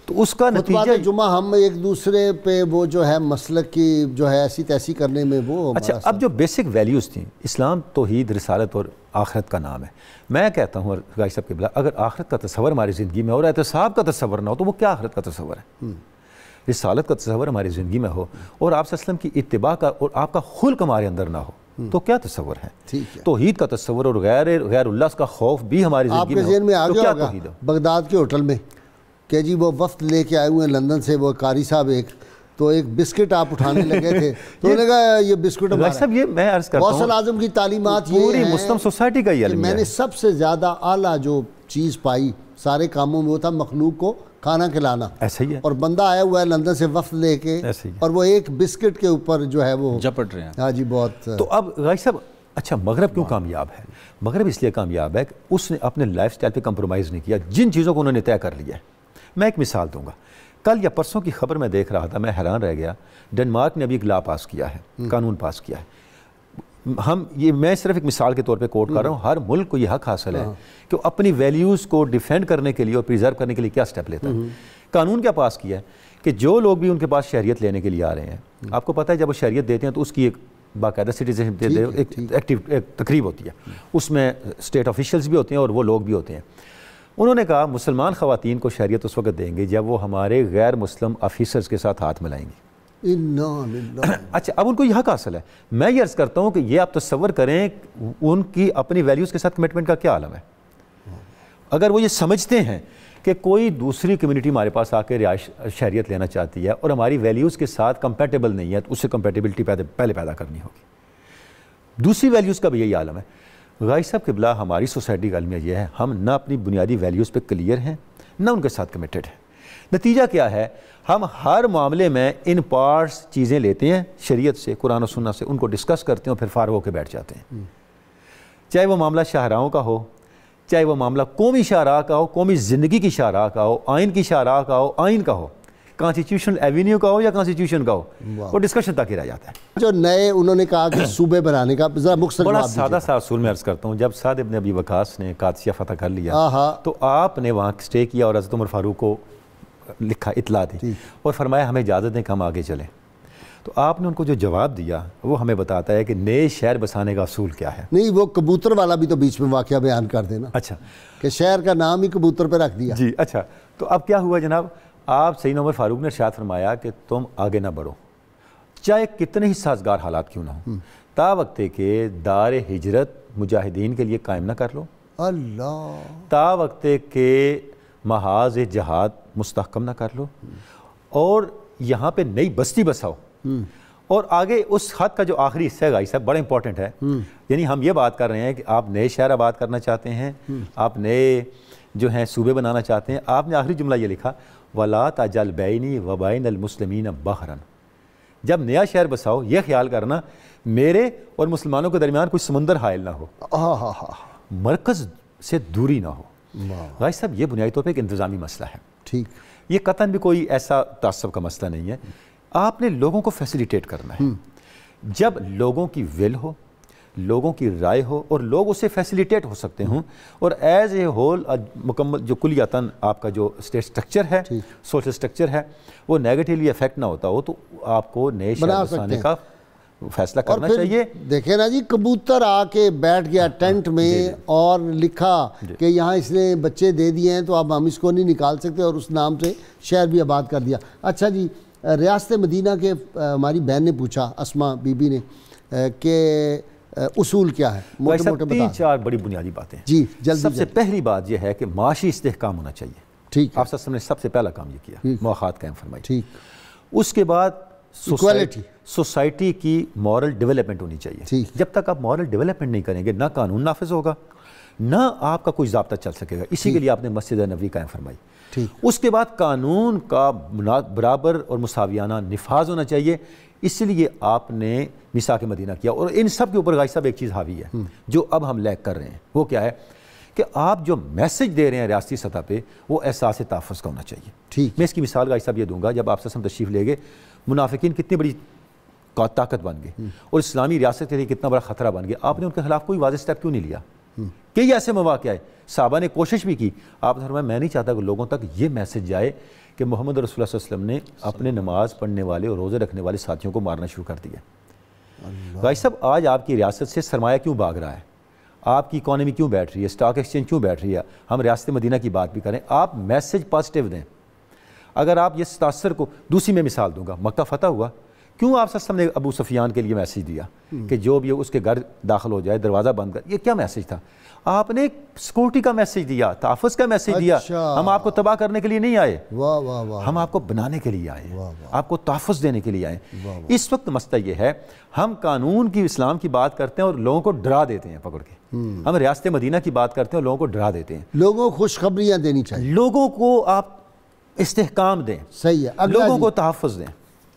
تو اس کا نتیجہ خطبات جمعہ ہم ایک دوسرے پہ وہ جو ہے مسلک کی جو ہے ایسی تیسی کرنے میں وہ۔ اچھا، اب جو بیسک ویلیوز تھیں، اسلام توحید، رسالت اور آخرت کا نام ہے۔ میں کہتا ہوں غازی صاحب کے بلا، اگر آخرت کا تصور ہماری زندگی میں اور احتساب کا تصور نہ ہو تو وہ کیا آخرت کا تصور ہے؟ رسالت کا تصور ہماری زندگی میں ہو اور آپ صلی اللہ علیہ وسلم کی اتباع کا اور آپ کا خلق ہمارے اندر نہ ہو تو کیا تصور ہے؟ توحید کا تصور اور غیر اللہ کا خوف بھی ہماری زندگی میں ہو آپ کے ذہن میں آ تو گیا کیا ہوگا توحید ہے؟ بغداد کے ہوٹل میں کہ جی وہ وفد لے کے آئے ہوئے ہیں لندن سے، وہ قاری صاحب ایک، تو ایک بسکٹ آپ اٹھانے لگے تھے تو انہوں نے کہا یہ بسکٹ غازی صاحب یہ میں عرض کرتا غوث اعظم کی تعلیمات یہ پوری ہیں مسلم سوسائٹی کا یہ کہ میں نے سب سے زیادہ اعلیٰ جو چیز پائی سارے کاموں میں وہ تھا مخلوق کو کھانا کھلانا۔ ایسا ہی ہے، اور بندہ آیا ہوا ہے لندن سے وفد لے کے، اور وہ ایک بسکٹ کے اوپر جو ہے وہ جپٹ رہے ہیں۔ ہاں جی بہت۔ تو اب غازی صاحب اچھا مغرب کیوں کامیاب ہے؟ مغرب اس لیے کامیاب ہے کہ اس نے اپنے لائف سٹائل پہ کمپرومائز نہیں کیا، جن چیزوں کو انہوں نے طے کر لیا ہے۔ میں ایک مثال دوں گا، کل یا پرسوں کی خبر میں دیکھ رہا تھا، میں حیران رہ گیا، ڈنمارک نے ابھی ایک لا پاس کیا ہے، قانون پاس کیا ہے۔ میں صرف ایک مثال کے طور پہ کوٹ کر رہا ہوں، ہر ملک کو یہ حق حاصل ہے کہ وہ اپنی ویلیوز کو ڈیفینڈ کرنے کے لیے اور پریزرو کرنے کے لیے کیا سٹیپ لیتا ہے۔ قانون کیا پاس کیا ہے کہ جو لوگ بھی ان کے پاس شہریت لینے کے لیے آ رہے ہیں، آپ کو پتہ ہے جب وہ شہریت دیتے ہیں تو اس کی ایک باقاعدہ سٹیزن ایک تقریب ہوتی ہے، اس میں اسٹیٹ آفیشلز بھی ہوتے ہیں اور وہ لوگ بھی ہوتے ہیں۔ انہوں نے کہا مسلمان خواتین کو شہریت اس وقت دیں گے جب وہ ہمارے غیر مسلم آفیسرز کے ساتھ ہاتھ ملائیں گی۔ اچھا، اب ان کو یہ حق حاصل ہے۔ میں یہ عرض کرتا ہوں کہ یہ آپ تصور کریں ان کی اپنی ویلیوز کے ساتھ کمٹمنٹ کا کیا عالم ہے۔ اگر وہ یہ سمجھتے ہیں کہ کوئی دوسری کمیونٹی ہمارے پاس آ کے شہریت لینا چاہتی ہے اور ہماری ویلیوز کے ساتھ کمپیٹیبل نہیں ہے تو اس سے کمپیٹیبلٹی پہلے پیدا کرنی ہوگی۔ دوسری ویلیوز کا بھی یہی عالم ہے۔ غازی صاحب قبلہ ہماری سوسائٹی کا عالم یہ ہے، ہم نہ اپنی بنیادی ویلیوز پہ کلیئر ہیں نہ ان کے ساتھ کمیٹڈ ہیں۔ نتیجہ کیا ہے؟ ہم ہر معاملے میں ان پارٹس چیزیں لیتے ہیں شریعت سے، قرآن و سنت سے، ان کو ڈسکس کرتے ہیں اور پھر فارغ ہو کے بیٹھ جاتے ہیں۔ چاہے وہ معاملہ شاہراہوں کا ہو، چاہے وہ معاملہ قومی شاہراہ کا ہو، قومی زندگی کی شاہراہ کا ہو، آئین کی شاہراہ کا ہو، آئین کا ہو، کانسٹیٹیوشنل ایوینیو کا ہو یا کانسٹیٹیوشن کا ہو، وہ ڈسکشن تک ہی رہ جاتا ہے۔ جو نئے انہوں نے کہا کہ صوبے بنانے کا ذرا مختصر بڑا سادہ سا اصول میں عرض کرتا ہوں، جب سعد ابن ابی وقاص نے قادسیہ فتح کر لیا تو آپ نے وہاں سٹے کیا اور حضرت عمر فاروق کو لکھا، اطلاع دی اور فرمایا ہمیں اجازت دیں کہ ہم آگے چلیں. تو آپ نے ان کو جو جواب دیا وہ ہمیں بتاتا ہے کہ نئے شہر بسانے کا اصول کیا ہے. نہیں وہ کبوتر والا بھی تو بیچ میں واقعہ بیان کر دینا. اچھا کہ شہر کا نام ہی کبوتر پہ رکھ دیا. جی اچھا. تو اب کیا ہوا جناب، آپ سیدنا عمر فاروق نے ارشاد فرمایا کہ تم آگے نہ بڑھو چاہے کتنے ہی سازگار حالات کیوں نہ ہوں، تا وقت کہ دار ہجرت مجاہدین کے لیے قائم نہ کر لو، اللہ، تا وقت کہ محاذ جہاد مستحکم نہ کر لو، اور یہاں پہ نئی بستی بساؤ. اور آگے اس خط کا جو آخری حصہ ہے صاحب بڑا امپورٹنٹ ہے. یعنی ہم یہ بات کر رہے ہیں کہ آپ نئے شہر آباد کرنا چاہتے ہیں، آپ نئے جو ہیں صوبے بنانا چاہتے ہیں. آپ نے آخری جملہ یہ لکھا وَلَا تَجْعَلْ بَيْنِي وَبَيْنَ الْمُسْلِمِينَ بَحْرًا. جب نیا شہر بساؤ یہ خیال کرنا میرے اور مسلمانوں کے درمیان کوئی سمندر حائل نہ ہو، مرکز سے دوری نہ ہو. غازی صاحب یہ بنیادی طور پہ ایک انتظامی مسئلہ ہے. ٹھیک، یہ قطعاً بھی کوئی ایسا تعصب کا مسئلہ نہیں ہے. آپ نے لوگوں کو فیسیلیٹیٹ کرنا ہے. جب لوگوں کی ول ہو، لوگوں کی رائے ہو اور لوگ اسے فیسیلیٹیٹ ہو سکتے ہوں، اور ایز اے ہول مکمل جو کلیاتاً آپ کا جو اسٹیٹ سٹرکچر ہے، سوشل سٹرکچر ہے، وہ نیگیٹیولی افیکٹ نہ ہوتا ہو، تو آپ کو نئے شہر بسانے کا فیصلہ کرنا چاہیے. دیکھیں نا جی، کبوتر آ کے بیٹھ گیا ٹینٹ میں اور لکھا کہ یہاں اس نے بچے دے دیے ہیں تو اب ہم اس کو نہیں نکال سکتے، اور اس نام سے شہر بھی آباد کر دیا. اچھا جی، ریاست مدینہ کے ہماری بہن نے پوچھا، اسما بی بی نے، کہ اصول کیا ہے؟ موٹے موٹے بتا. 3-4 بڑی بنیادی باتیں. جی جلدی. سب سے پہلی بات یہ ہے کہ معاشی استحکام ہونا چاہیے. ٹھیک، آپ نے سب سے پہلا کام یہ کیا، مواخات قائم فرمائی. ٹھیک. اس کے بعد ایکوالٹی، سوسائٹی کی مورل ڈیولپمنٹ ہونی چاہیے. ٹھیک. جب تک آپ مورل ڈیولپمنٹ نہیں کریں گے نہ قانون نافذ ہوگا، نہ آپ کا کوئی ضابطہ چل سکے گا. اسی کے لیے آپ نے مسجد نبوی قائم فرمائی. اس کے بعد قانون کا برابر اور مساویانہ نفاذ ہونا چاہیے. اس لیے آپ نے میثاق مدینہ کیا. اور ان سب کے اوپر غازی صاحب ایک چیز حاوی ہے جو اب ہم لیک کر رہے ہیں، وہ کیا ہے کہ آپ جو میسج دے رہے ہیں ریاستی سطح پہ وہ احساس تحفظ کا ہونا چاہیے. ٹھیک. میں اس کی مثال غازی صاحب یہ دوں گا، جب آپ تشریف لے گئے منافقین کتنی بڑی طاقت بن گئے اور اسلامی ریاست کے لیے کتنا بڑا خطرہ بن گیا، آپ نے ان کے خلاف کوئی واضح اسٹیپ کیوں نہیں لیا؟ کئی ایسے مواقع ہے، صحابہ نے کوشش بھی کی. آپ نے فرمایا میں نہیں چاہتا کہ لوگوں تک یہ میسج جائے کہ محمد رسول اللہ صلی اللہ علیہ وسلم نے اپنے نماز پڑھنے والے اور روزے رکھنے والے ساتھیوں کو مارنا شروع کر دیا. غازی صاحب آج آپ کی ریاست سے سرمایہ کیوں بھاگ رہا ہے؟ آپ کی اکانومی کیوں بیٹھ رہی ہے؟ اسٹاک ایکسچینج کیوں بیٹھ رہی ہے؟ ہم ریاست مدینہ کی بات بھی کریں، آپ میسج پازیٹیو دیں. اگر آپ یہ تاثر کو، دوسری میں مثال دوں گا، مکہ فتح ہوا، کیوں آپ صلی اللہ علیہ وسلم نے ابو سفیان کے لیے میسج دیا کہ جو بھی اس کے گھر داخل ہو جائے دروازہ بند کر؟ یہ کیا میسج تھا؟ آپ نے سیکورٹی کا میسج دیا، تحفظ کا میسج دیا. ہم آپ کو تباہ کرنے کے لیے نہیں آئے، ہم آپ کو بنانے کے لیے آئے ہیں، آپ کو تحفظ دینے کے لیے آئے. اس وقت مسئلہ یہ ہے ہم قانون کی، اسلام کی بات کرتے ہیں اور لوگوں کو ڈرا دیتے ہیں پکڑ کے. ہم ریاست مدینہ کی بات کرتے ہیں اور لوگوں کو ڈرا دیتے ہیں. لوگوں کو خوشخبریاں دینی چاہیے، لوگوں کو آپ استحکام دیں. صحیح ہے. لوگوں کو تحفظ دیں.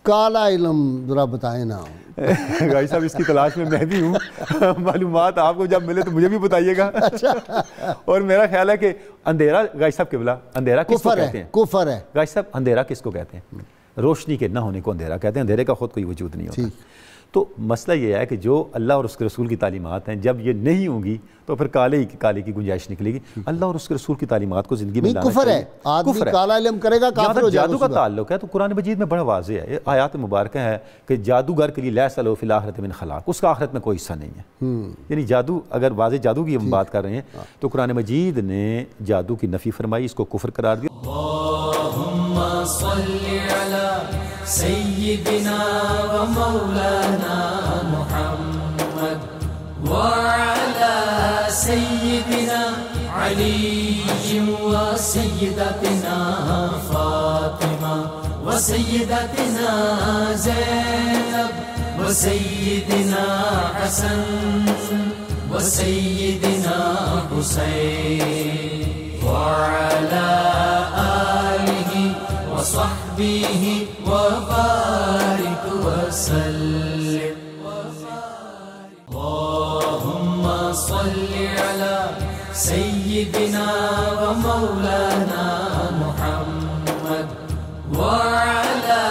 کالا علم ذرا بتائیں نا. غازی صاحب اس کی تلاش میں بھی ہوں. معلومات آپ کو جب ملے تو مجھے بھی بتائیے گا. اور میرا خیال ہے کہ اندھیرا، غازی صاحب قبلہ، اندھیرا کس کو کہتے ہیں؟ کفر ہے. غازی صاحب اندھیرا کس کو کہتے ہیں؟ روشنی کے نہ ہونے کو اندھیرا کہتے ہیں. اندھیرے کا خود کوئی وجود نہیں ہوتا. تو مسئلہ یہ ہے کہ جو اللہ اور اس کے رسول کی تعلیمات ہیں جب یہ نہیں ہوں گی تو پھر کالے کی گنجائش نکلے گی. اللہ اور اس کے رسول کی تعلیمات کو زندگی میں لانا کفر ہے. آدمی کالا علم کرے گا کافر ہو جائے گا. جادو کا تعلق ہے تو قرآن مجید میں بڑا واضح ہے، آیات مبارکہ ہے کہ جادوگر کے لیے لیس لہ فی الآخرۃ من خلاق، اس کا آخرت میں کوئی حصہ نہیں ہے. یعنی جادو، اگر واضح جادو کی ہم بات کر رہے ہیں تو قرآن مجید نے جادو کی نفی فرمائی، اس کو کفر قرار دیا. اللہم صلی علی سیدنا و مولانا محمد وعلى سيدنا علي وسيدتنا فاطمة وسيدتنا زينب وسيدنا حسن وسيدنا حسين وعلى آله وصحبه وبارك وسلم. اللهم صل على سيدنا ومولانا محمد وعلى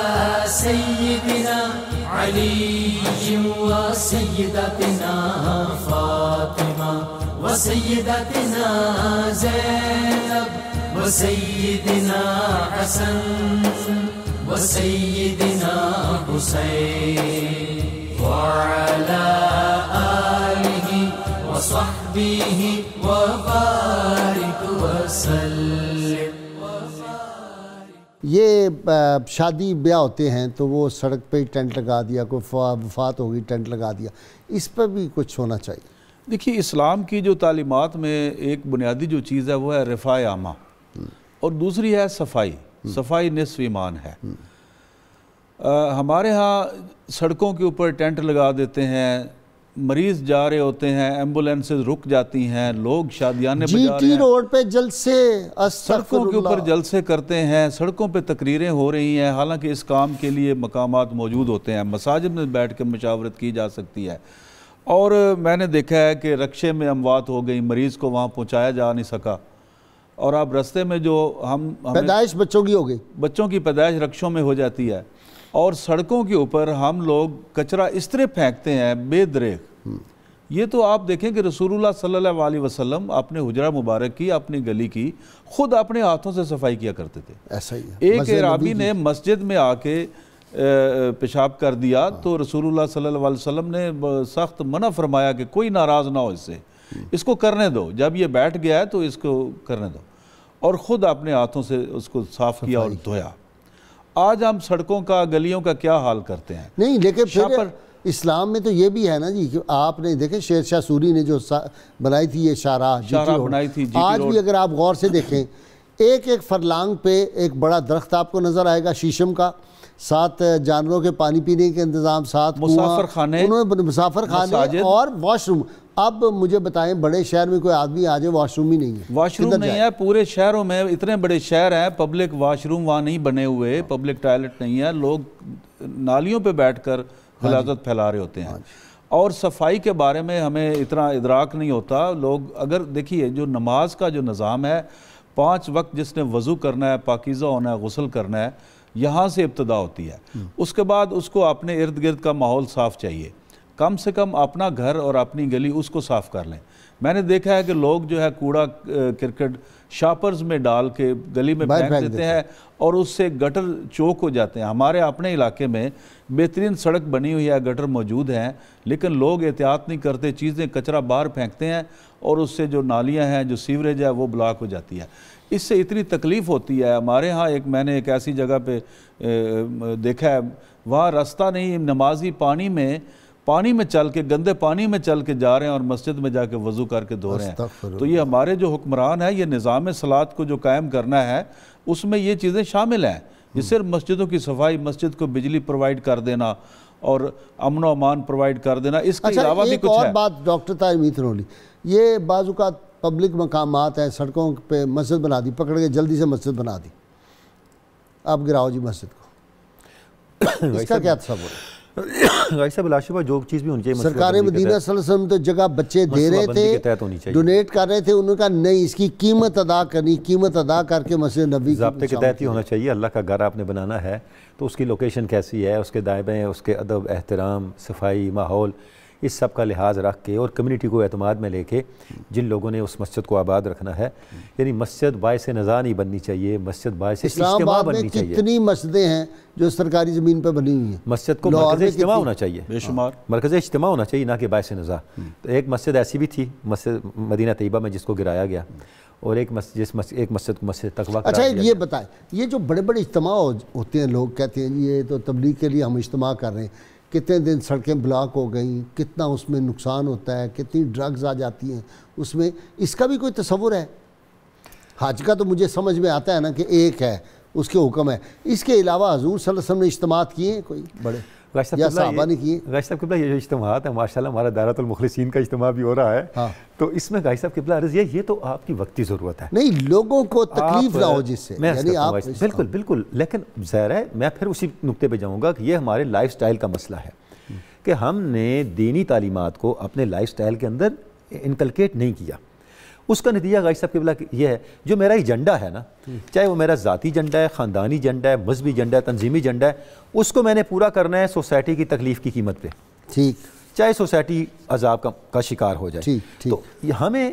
سيدنا علي وسيدتنا فاطمة وسيدتنا زينب وسيدنا حسن وسيدنا حسين وعلى آله وصحبه وبارك وسلم. یہ شادی بیاہ ہوتے ہیں تو وہ سڑک پہ ہی ٹینٹ لگا دیا, کوئی وفات ہوگی ٹینٹ لگا دیا, اس پر بھی کچھ ہونا چاہیے. دیکھیے اسلام کی جو تعلیمات میں ایک بنیادی جو چیز ہے وہ ہے رفاع عامہ, اور دوسری ہے صفائی. صفائی نصف ایمان ہے. ہمارے ہاں سڑکوں کے اوپر ٹینٹ لگا دیتے ہیں, مریض جا رہے ہوتے ہیں, ایمبولینسز رک جاتی ہیں, لوگ شادیانے بجا رہے ہیں, GT روڈ پہ جلسے, سڑکوں کے اوپر جلسے کرتے ہیں, سڑکوں پہ تقریریں ہو رہی ہیں, حالانکہ اس کام کے لیے مقامات موجود ہوتے ہیں, مساجد میں بیٹھ کے مشاورت کی جا سکتی ہے. اور میں نے دیکھا ہے کہ رکشے میں اموات ہو گئی, مریض کو وہاں پہنچایا جا نہیں سکا, اور اب رستے میں جو پیدائش بچوں کی ہو گئی, بچوں کی پیدائش رکشوں میں ہو جاتی ہے, اور سڑکوں کے اوپر ہم لوگ کچرا اس طرح پھینکتے ہیں بے دریغ. یہ تو آپ دیکھیں کہ رسول اللہ صلی اللہ علیہ وسلم اپنے حجرہ مبارک کی, اپنی گلی کی خود اپنے ہاتھوں سے صفائی کیا کرتے تھے. ایسا ہی ہے. ایک اعرابی نے مسجد میں آ کے پیشاب کر دیا تو رسول اللہ صلی اللہ علیہ وسلم نے سخت منع فرمایا کہ کوئی ناراض نہ ہو اس سے, اس کو کرنے دو, جب یہ بیٹھ گیا ہے تو اس کو کرنے دو, اور خود اپنے ہاتھوں سے اس کو صاف کیا اور دھویا. آج ہم سڑکوں کا, گلیوں کا کیا حال کرتے ہیں. نہیں لیکن پھر اسلام میں تو یہ بھی ہے نا جی, کہ آپ نے دیکھیں شیر شاہ سوری نے جو بنائی تھی یہ شاہراہ بنائی تھی, آج بھی اگر آپ غور سے دیکھیں ایک ایک فرلانگ پہ ایک بڑا درخت آپ کو نظر آئے گا شیشم کا, ساتھ جانوروں کے پانی پینے کے انتظام, ساتھ مسافر خانے, مسافر خانے اور واش روم. اب مجھے بتائیں بڑے شہر میں کوئی آدمی آ جائے واش روم ہی نہیں ہے, واش روم نہیں ہے. پورے شہروں میں اتنے بڑے شہر ہیں, پبلک واش روم وہاں نہیں بنے ہوئے, پبلک ٹوائلٹ نہیں ہے, لوگ نالیوں پہ بیٹھ کر غلاظت پھیلا رہے ہوتے ہیں. اور صفائی کے بارے میں ہمیں اتنا ادراک نہیں ہوتا. لوگ اگر دیکھیے جو نماز کا جو نظام ہے, 5 وقت جس نے وضو کرنا ہے, پاکیزہ ہونا ہے, غسل کرنا ہے, یہاں سے ابتدا ہوتی ہے. اس کے بعد اس کو اپنے ارد گرد کا ماحول صاف چاہیے, کم سے کم اپنا گھر اور اپنی گلی اس کو صاف کر لیں. میں نے دیکھا ہے کہ لوگ جو ہے کوڑا کرکٹ شاپرز میں ڈال کے گلی میں پھینک دیتے ہیں, اور اس سے گٹر چوک ہو جاتے ہیں. ہمارے اپنے علاقے میں بہترین سڑک بنی ہوئی ہے, گٹر موجود ہیں, لیکن لوگ احتیاط نہیں کرتے, چیزیں کچرا باہر پھینکتے ہیں, اور اس سے جو نالیاں ہیں, جو سیوریج ہے وہ بلاک ہو جاتی ہے. اس سے اتنی تکلیف ہوتی ہے. ہمارے ہاں میں نے ایک ایسی جگہ پہ دیکھا ہے, وہاں رستہ نہیں, نمازی پانی میں چل کے, گندے پانی میں چل کے جا رہے ہیں, اور مسجد میں جا کے وضو کر کے دھو رہے ہیں. تو یہ ہمارے جو حکمران ہیں, یہ نظام صلاۃ کو جو قائم کرنا ہے, اس میں یہ چیزیں شامل ہیں. یہ صرف مسجدوں کی صفائی, مسجد کو بجلی پرووائڈ کر دینا اور امن و امان پرووائڈ کر دینا, اس کے علاوہ بھی کچھ ہے. ایک اور بات ڈاکٹر طاہر میتھنولی, یہ بعض اوقات پبلک مقامات ہیں, سڑکوں پہ مسجد بنا دی, پکڑ کے جلدی سے مسجد بنا دی, اب گراؤ جی مسجد کو, اس کا کیا تصور ہے؟ غازی صاحب لاشبہ جو چیز بھی ہونی چاہیے, سرکار مدینہ صلی اللہ علیہ وسلم تو جگہ بچے دے رہے تھے, ڈونیٹ کر رہے تھے, انہوں نے کہا نہیں اس کی قیمت ادا کرنی, قیمت ادا کر کے مسجد نبی ضابطے کے تحت ہی ہونا چاہیے. اللہ کا گھر آپ نے بنانا ہے تو اس کی لوکیشن کیسی ہے, اس کے دائبیں, اس کے ادب, احترام, صفائی, ماحول, اس سب کا لحاظ رکھ کے, اور کمیونٹی کو اعتماد میں لے کے جن لوگوں نے اس مسجد کو آباد رکھنا ہے. یعنی مسجد باعث نزاع نہیں بننی چاہیے, مسجد باعث اجتماع بننی چاہیے. کتنی مسجدیں ہیں جو سرکاری زمین پہ بنی ہوئی ہیں, مسجد کو مرکز اجتماع ہونا چاہیے, بے شمار مرکز اجتماع ہونا چاہیے, نہ کہ باعث نزاع. تو ایک مسجد ایسی بھی تھی مسجد مدینہ طیبہ میں جس کو گرایا گیا, اور ایک مسجد کو مسجد تقویٰ قرار دیا. اچھا یہ بتائیں, یہ جو بڑے بڑے اجتماع ہوتے ہیں, لوگ کہتے ہیں یہ تو تبلیغ کے لیے ہم اجتماع کر رہے ہیں, کتنے دن سڑکیں بلاک ہو گئیں, کتنا اس میں نقصان ہوتا ہے, کتنی ڈرگز آ جاتی ہیں اس میں, اس کا بھی کوئی تصور ہے؟ حج کا تو مجھے سمجھ میں آتا ہے نا کہ ایک ہے, اس کے حکم ہے, اس کے علاوہ حضور صلی اللہ علیہ وسلم نے اجتماعات کیے ہیں کوئی بڑے, یا صحابہ نے کیے؟ غازی صاحب قبلہ یہ جو اجتماعات ہیں ماشاءاللہ, ہمارا دائرۃ المخلصین کا اجتماع بھی ہو رہا ہے, تو اس میں غازی صاحب قبلہ عرض یہ تو آپ کی وقتی ضرورت ہے, نہیں لوگوں کو تکلیف نہ ہو جس سے, یعنی آپ بالکل بالکل. لیکن ظاہر ہے میں پھر اسی نقطے پہ جاؤں گا کہ یہ ہمارے لائف سٹائل کا مسئلہ ہے کہ ہم نے دینی تعلیمات کو اپنے لائف سٹائل کے اندر انکلکیٹ نہیں کیا. اس کا نتیجہ غازی صاحب قبلہ یہ ہے, جو میرا ایجنڈا ہے نا, چاہے وہ میرا ذاتی ایجنڈا ہے, خاندانی ایجنڈا ہے, مذہبی ایجنڈا ہے, تنظیمی ایجنڈا ہے, اس کو میں نے پورا کرنا ہے سوسائٹی کی تکلیف کی قیمت پہ, ٹھیک, چاہے سوسائٹی عذاب کا شکار ہو جائے. تو ہمیں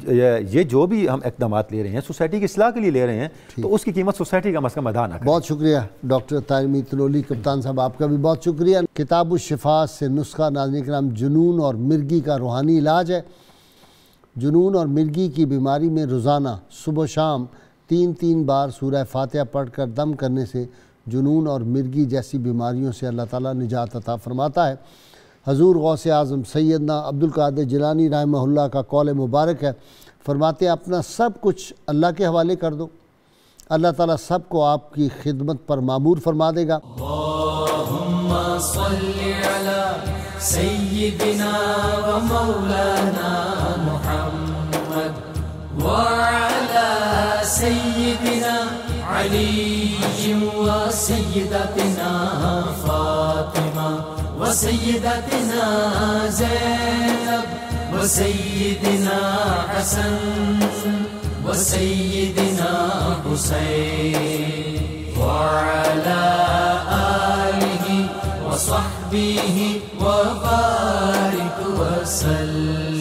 یہ جو بھی ہم اقدامات لے رہے ہیں سوسائٹی کی اصلاح کے لیے لے رہے ہیں تو اس کی قیمت سوسائٹی کا مسئلہ ادا نہ کرے۔ بہت شکریہ ڈاکٹر طاہر میر تلولی کپتان صاحب، آپ کا بھی بہت شکریہ۔ کتاب الشفا سے نسخہ ناظرین کرام جنون اور مرگی کا روحانی علاج ہے۔ جنون اور مرگی کی بیماری میں روزانہ صبح و شام 3 بار سورہ فاتحہ پڑھ کر دم کرنے سے جنون اور مرگی جیسی بیماریوں سے اللہ تعالیٰ نجات عطا فرماتا ہے۔ حضور غوث اعظم سیدنا عبدالقادر جیلانی رحمہ اللہ کا قول مبارک ہے، فرماتے ہیں اپنا سب کچھ اللہ کے حوالے کر دو، اللہ تعالیٰ سب کو آپ کی خدمت پر معمور فرما دے گا۔ اللہم صلی علی سیدنا و مولانا محمد وعلی سیدنا علی و سیدتنا فاطمہ و سیدتنا زینب و سیدنا حسن و سیدنا حسین وعلی آلہ و صحبہ و بارک وسلم۔